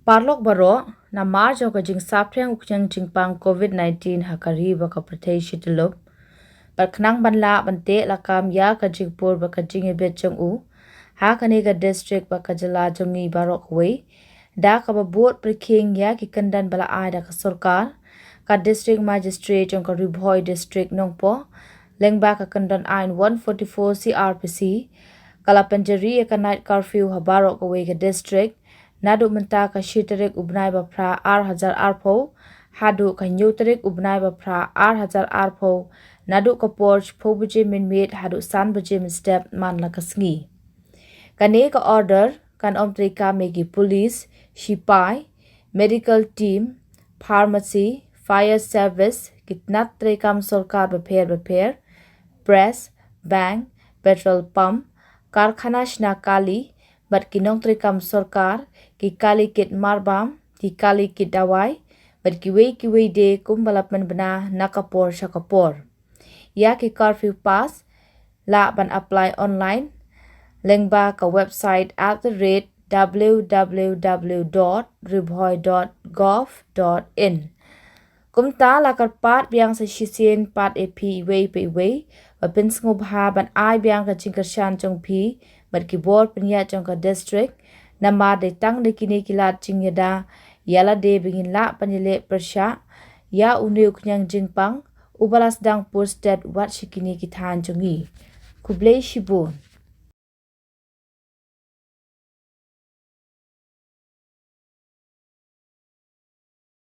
Parlok baro na marjo ka jing sapreng ukjang jingpang COVID-19 hakari baka pratay shitulop. Barknang banla bante lakam ya ka jingpur baka jing ibet jong u. Ha kaniga district baka jala jongi barok way. Da ka babot priking ya ki kandan bala aida ka sorkar. Ka district magistrate jong ka Ribhoy district nongpo. Lengba ka kandan ain 144 CRPC. Kala penjari ka night curfew ha barok way ka district. Naduh menta ka shitarik ubnai bapra R1000 arpo, haduh ka nyutarik ubnai bapra R1000 arpo, naduh ka porch po buje min mit haduh san buje min step man la kasngi. Kane ka order kan omtrika megi police, sipai, medical team, pharmacy, fire service, kitnat trekam sorkar beper, press, bank, petrol pump, karkhana shna kali, bat kinong trikam sorkar ki kali kit marbam ki kali kit dawai bat kiwe de kumbalapman bana nakapor shakapor ya ki curfew pass la ban apply online lengba ka website www.ribhoy.gov.in kumta la karpat biang sa shisien pat ep iwe wa pins ngubha ban ai biang ka jingkershan jong pi bat ki bor penya jong ka district nama de tang de kini kilat jingyada yala de bingin la panile persha ya uneu knyang jingpang ubalas dang post state wat shikini kithan jongi kublei shibun